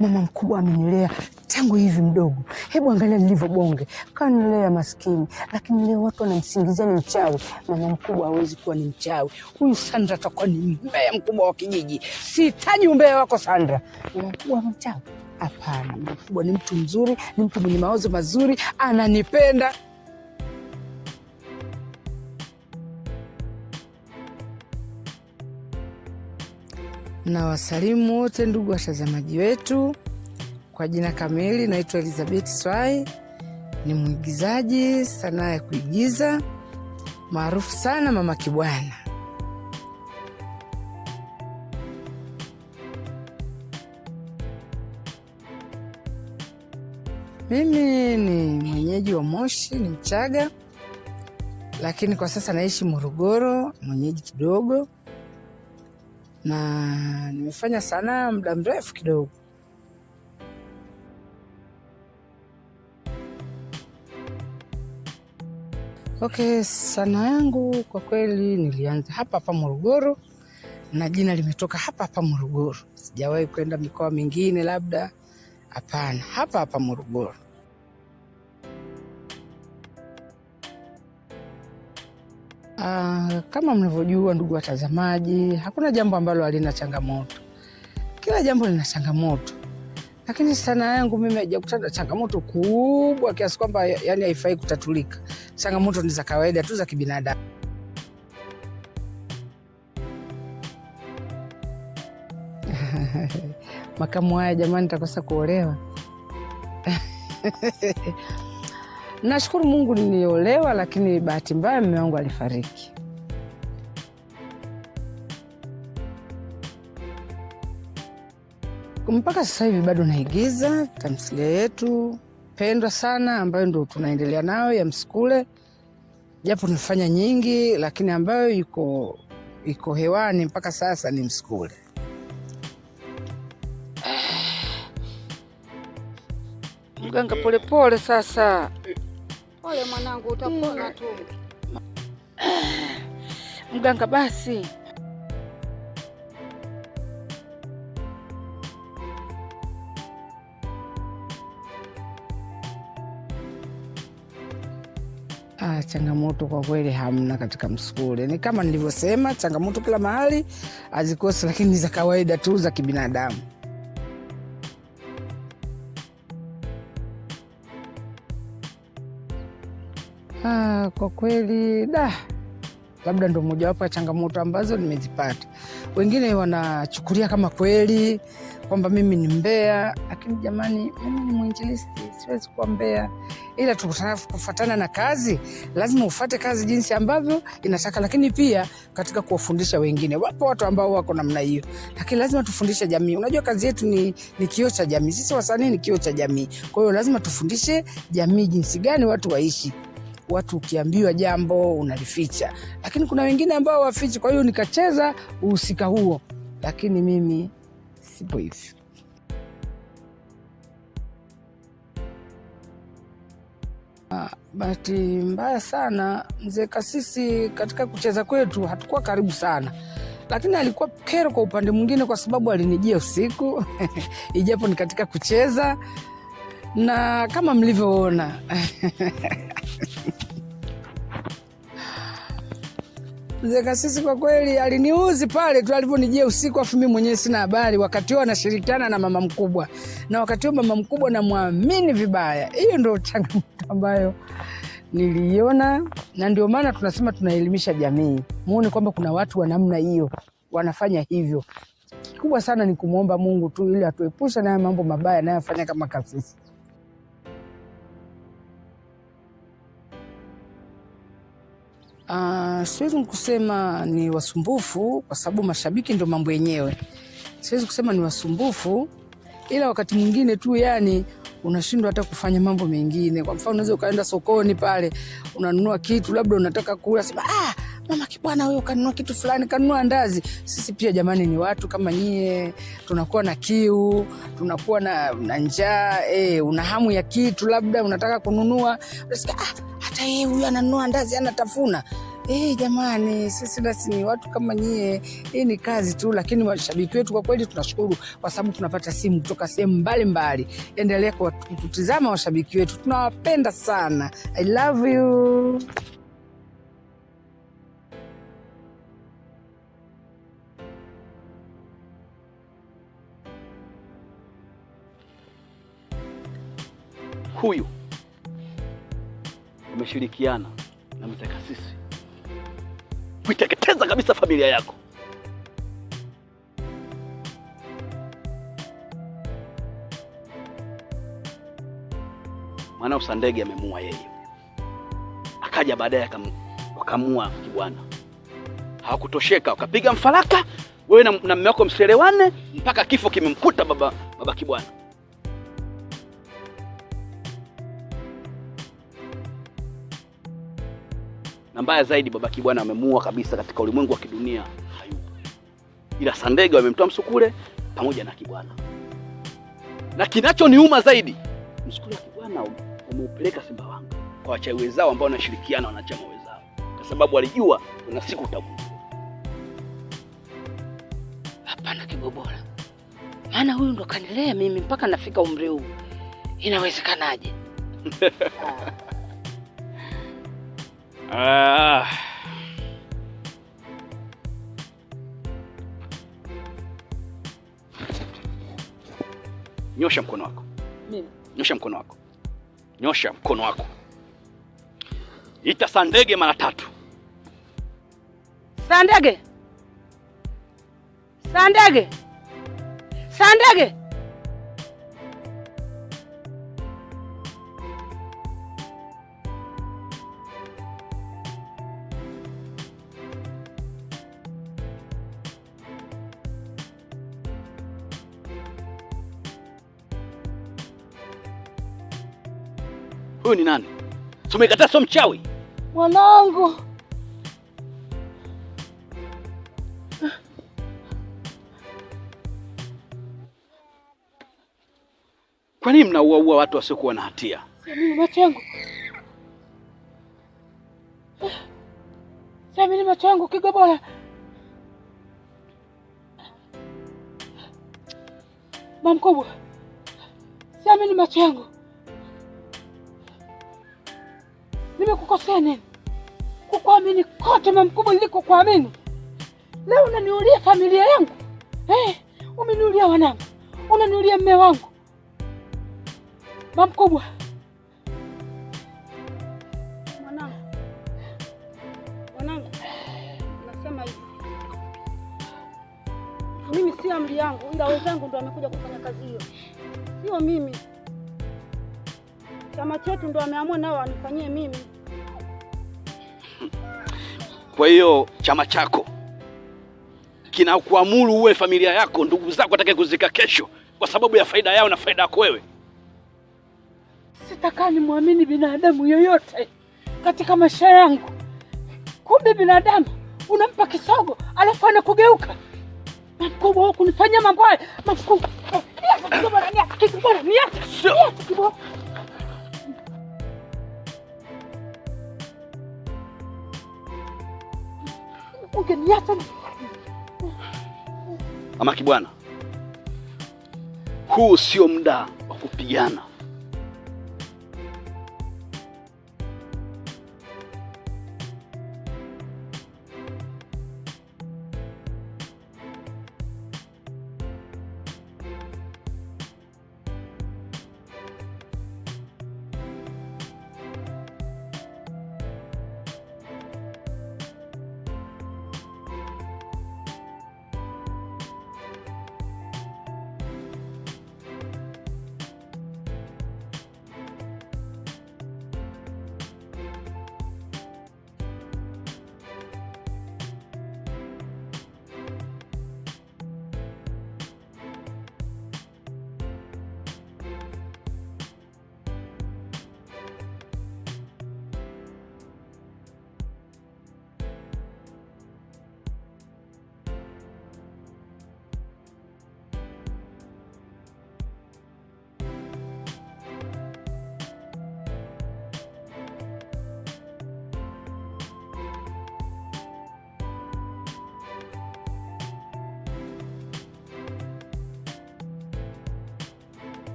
mama mkubwa amenilea tangu hivi mdogo. Hebu angalia nilivyobonge. Kanilea maskini, lakini leo watu wanamsingizia ni mchawi. Mama mkubwa hawezi kuwa ni mchawi. Huyu Sandra atakuwa ni mbea mkubwa wa kijiji. Sihitaji umbea wako Sandra. Mama mkubwa ni mchawi? Hapana, mama mkubwa ni mtu mzuri, ni mtu mwenye mawazo mazuri, ananipenda. Na wasalimu wote ndugu watazamaji wetu. Kwa jina kamili naitwa Elizabeth Swai, ni mwigizaji sanaa ya kuigiza maarufu sana Mama Kibwana. Mimi ni mwenyeji wa Moshi, ni Mchaga, lakini kwa sasa naishi Morogoro, mwenyeji kidogo, na nimefanya sanaa muda mrefu kidogo. Okay, sanaa yangu kwa kweli nilianza hapa hapa Morogoro, na jina limetoka hapa hapa Morogoro. Sijawahi kwenda mikoa mingine labda, hapana, hapa hapa Morogoro. Kama mnavyojua ndugu watazamaji, hakuna jambo ambalo halina changamoto. Kila jambo lina changamoto. Lakini sanaa yangu mimi haijakutana changamoto kubwa kiasi kwamba yani haifai kutatulika. Changamoto ni za kawaida tu za kibinadamu. Makamu haya jamani, nitakosa kuolewa. Nashukuru Mungu niliolewa, lakini bahati mbaya mume wangu alifariki. Mpaka sasa hivi bado naigiza tamthilia yetu pendwa sana ambayo ndo tunaendelea nayo ya Msukule. Japo nifanya nyingi, lakini ambayo iko hewani mpaka sasa ni Msukule. Mganga pole sasa. Pole mwanangu, utapona tu. Mganga basi. Changamoto kwa kweli hamna katika Msukule. Ni kama nilivyosema, changamoto kila mahali hazikosi, lakini ni za kawaida tu za kibinadamu. Kwa kweli labda ndo mojawapo ya changamoto ambazo nimezipata. Wengine wanachukulia kama kweli kwamba mimi ni mbea, lakini jamani, mimi ni mwinjilisti, siwezi kuwa mbea. Ila kufuatana na kazi, lazima ufuate kazi jinsi ambavyo inataka, lakini pia katika kuwafundisha wengine. Wapo watu ambao wako namna hiyo, lakini lazima tufundishe jamii. Unajua kazi yetu ni kioo cha jamii. Sisi wasanii ni kioo cha jamii. Kwa hiyo lazima tufundishe jamii jinsi gani watu waishi. Watu ukiambiwa jambo unalificha, lakini kuna wengine ambao wafichi. Kwa hiyo nikacheza uhusika huo, lakini mimi sipo hivyo. Bahati mbaya sana mzee Kasisi katika kucheza kwetu hatukuwa karibu sana, lakini alikuwa kero kwa upande mwingine, kwa sababu alinijia usiku ijapo ni katika kucheza, na kama mlivyoona mzee Kasisi kwa kweli aliniuzi pale tu aliponijia usiku, afu mimi mwenyewe sina habari. Wakati huo anashirikiana na mama mkubwa, na wakati huo mama mkubwa namwamini vibaya. Hiyo ndio changamoto ambayo niliona, na ndio maana tunasema tunaelimisha jamii. Muone kwamba kuna watu wa namna hiyo wanafanya hivyo. Kikubwa sana ni kumuomba Mungu tu ili atuepushe na mambo mabaya anayofanya kama Kasisi. Siwezi kusema ni wasumbufu kwa sababu mashabiki ndio mambo yenyewe. Siwezi kusema ni wasumbufu, ila wakati mwingine tu yani unashindwa hata kufanya mambo mengine. Kwa mfano unaweza ukaenda sokoni pale, unanunua kitu labda unataka kula, sema Mama Kibwana wewe kanunua kitu fulani, kanunua ndazi. Sisi pia jamani ni watu kama nyie, tunakuwa na kiu, tunakuwa na njaa, una hamu ya kitu labda unataka kununua. Unasikia hata yeye huyu ananunua ndazi anatafuna. Jamani, sisi basi ni watu kama nyie, hii ni kazi tu, lakini mashabiki wetu kwa kweli tunashukuru kwa sababu tunapata simu kutoka sehemu mbalimbali. Endelea kututizama washabiki wetu, tunawapenda sana. I love you. Huyu umeshirikiana na mtakasisi kuiteketeza kabisa familia yako. Maana Usandege amemuua yeye, akaja baadaye wakamua Kibwana. Hawakutosheka, wakapiga mfaraka, wewe na mume wako mselewane mpaka kifo kimemkuta baba Kibwana. Na mbaya zaidi, baba Kibwana amemuua kabisa katika ulimwengu wa kidunia, hayupo. Ila Sandege wamemtoa msukule pamoja na Kibwana. Na kinachoniuma zaidi, msukule wa Kibwana wameupeleka Sumbawanga kwa wachawi wenzao ambao wanashirikiana wanachama wenzao, kwa sababu walijua kuna siku utagundua. Hapana Kibobola, maana huyu ndo kanilea mimi mpaka nafika umri huu, inawezekanaje? Nyosha mkono wako. Mimi? Nyosha mkono wako. Nyosha mkono wako. Ita Sandege mara 3. Sandege! Sandege! Sandege! Huyu ni nani? Tumekataa, sio mchawi. Mwanangu. Kwa nini mnaua watu wasiokuwa na hatia? Mimi macho yangu. Mimi macho yangu Kigobola. Mama mkubwa. Mimi macho yangu. Nimekukosea nini? Kukuamini kote mama mkubwa nilikokuamini. Leo unaniulia familia yangu. Umeniulia wanangu. Unaniulia mume wangu. Mama mkubwa. Mwanangu. Nasema hivi. Mimi si amri yangu, ila wenzangu ndio wamekuja kufanya kazi hiyo. Sio mimi. Chama chetu ndio wameamua nao wanifanyie mimi. Kwa hiyo chama chako kinakuamuru uwe familia yako, ndugu zako atake kuzika kesho kwa sababu ya faida yao na faida yako wewe. Sitakaa nimwamini binadamu yoyote katika maisha yangu. Kumbe binadamu unampa kisogo alafu anakugeuka. Mkubwa wako kunifanyia mambo haya. Mkubwa. Kibobola niache. Sio. Kibobola. Ungeniacha. Mama Kibwana, huu sio muda wa kupigana.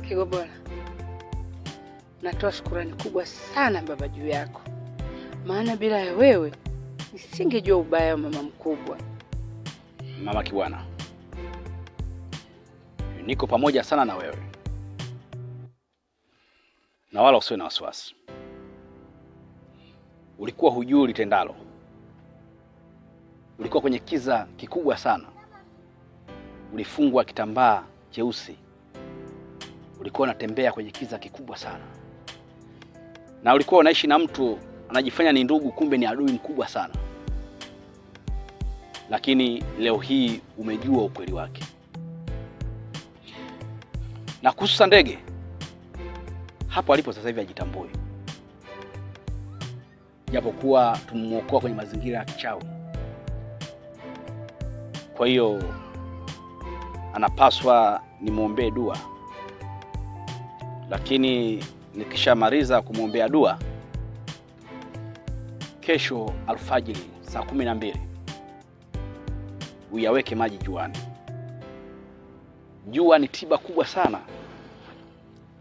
Kigobola, natoa shukrani kubwa sana baba juu yako, maana bila ya wewe nisingejua ubaya wa mama mkubwa. Mama Kibwana, niko pamoja sana na wewe, na wala usiwe na wasiwasi. Ulikuwa hujui litendalo, ulikuwa kwenye kiza kikubwa sana, ulifungwa kitambaa cheusi, ulikuwa unatembea kwenye kiza kikubwa sana, na ulikuwa unaishi na mtu anajifanya ni ndugu, kumbe ni adui mkubwa sana. Lakini leo hii umejua ukweli wake. Na kuhusu Sandege, hapo alipo sasa hivi hajitambui, japokuwa tumuokoa kwenye mazingira ya kichawi. Kwa hiyo anapaswa nimwombee dua, lakini nikishamaliza kumwombea dua, kesho alfajiri saa 12 uyaweke maji juani. Jua ni tiba kubwa sana,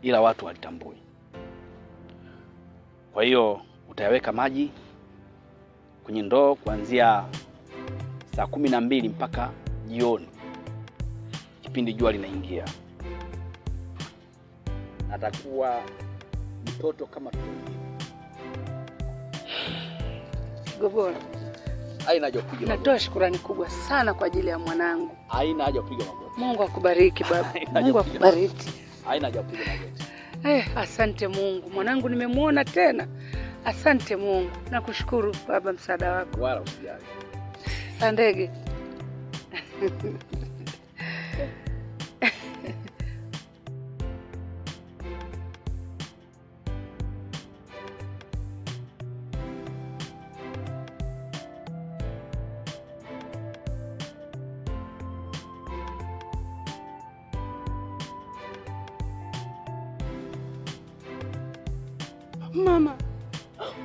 ila watu hawatambui. Kwa hiyo utayaweka maji kwenye ndoo kuanzia saa 12 mpaka jioni, kipindi jua linaingia. Atakuwa mtoto kama tungi. Kigobola, haina haja kupiga magoti. Natoa shukrani kubwa sana kwa ajili ya mwanangu. Haina haja kupiga magoti. Mungu akubariki baba. Mungu akubariki. Haina haja kupiga magoti. Asante Mungu. Mwanangu nimemuona tena. Asante Mungu. Nakushukuru baba, msaada wako. Wala usijali. Sandege.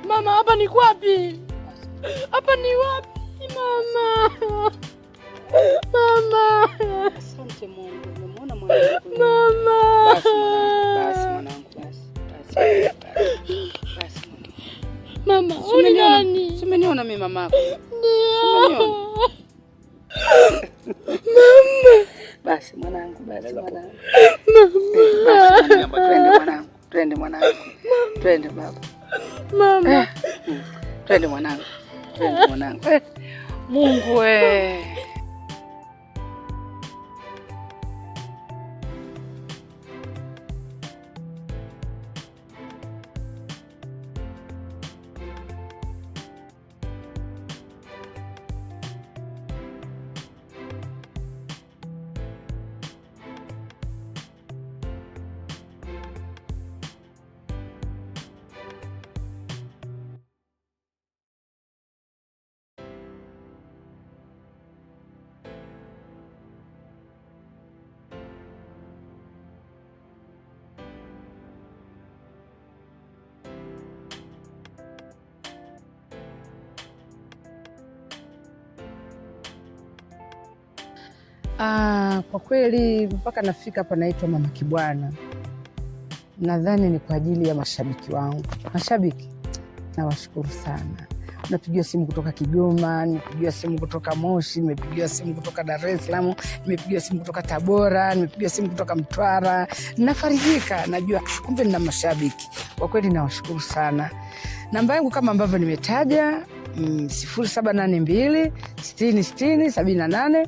Mama, hapa ni wapi? Hapa ni wapi mama? Mama. Asante Mungu. Nimemuona mwanangu. Mama. Basi mwanangu, basi. Basi. Mama, uni nani? Simeniona mimi mamako. Ndio. Mama. Basi mwanangu, basi mwanangu. Mama. Twende mwanangu. Twende baba. Mama. Twende mwanangu. Twende mwanangu. Mungu we. Kwa kweli mpaka nafika hapa naitwa Mama Kibwana, nadhani ni kwa ajili ya mashabiki wangu. Mashabiki nawashukuru sana. Napigiwa simu kutoka Kigoma, nimepigiwa simu kutoka Moshi, nimepigiwa simu kutoka Dar es Salaam, nimepigiwa simu kutoka Tabora, nimepigiwa simu kutoka Mtwara. Nafarijika, najua kumbe nina mashabiki. Kwa kweli nawashukuru sana. Namba yangu kama ambavyo nimetaja 0782 60 78.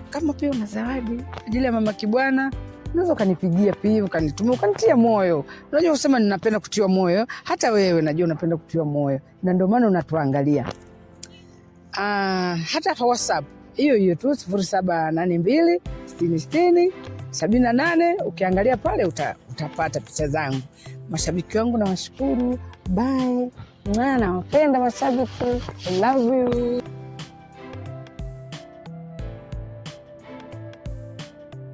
Kama pia una zawadi kwa ajili ya Mama Kibwana, unaweza ukanipigia pia, ukanitumia, ukanitia moyo. Unajua kusema ninapenda kutiwa moyo, hata wewe najua unapenda kutiwa moyo, na ndio maana unatuangalia. Hata kwa WhatsApp hiyo tu 0782 60 78, ukiangalia pale utapata picha zangu. Mashabiki wangu nawashukuru. Bye. Nawapenda mashabiki. I love you.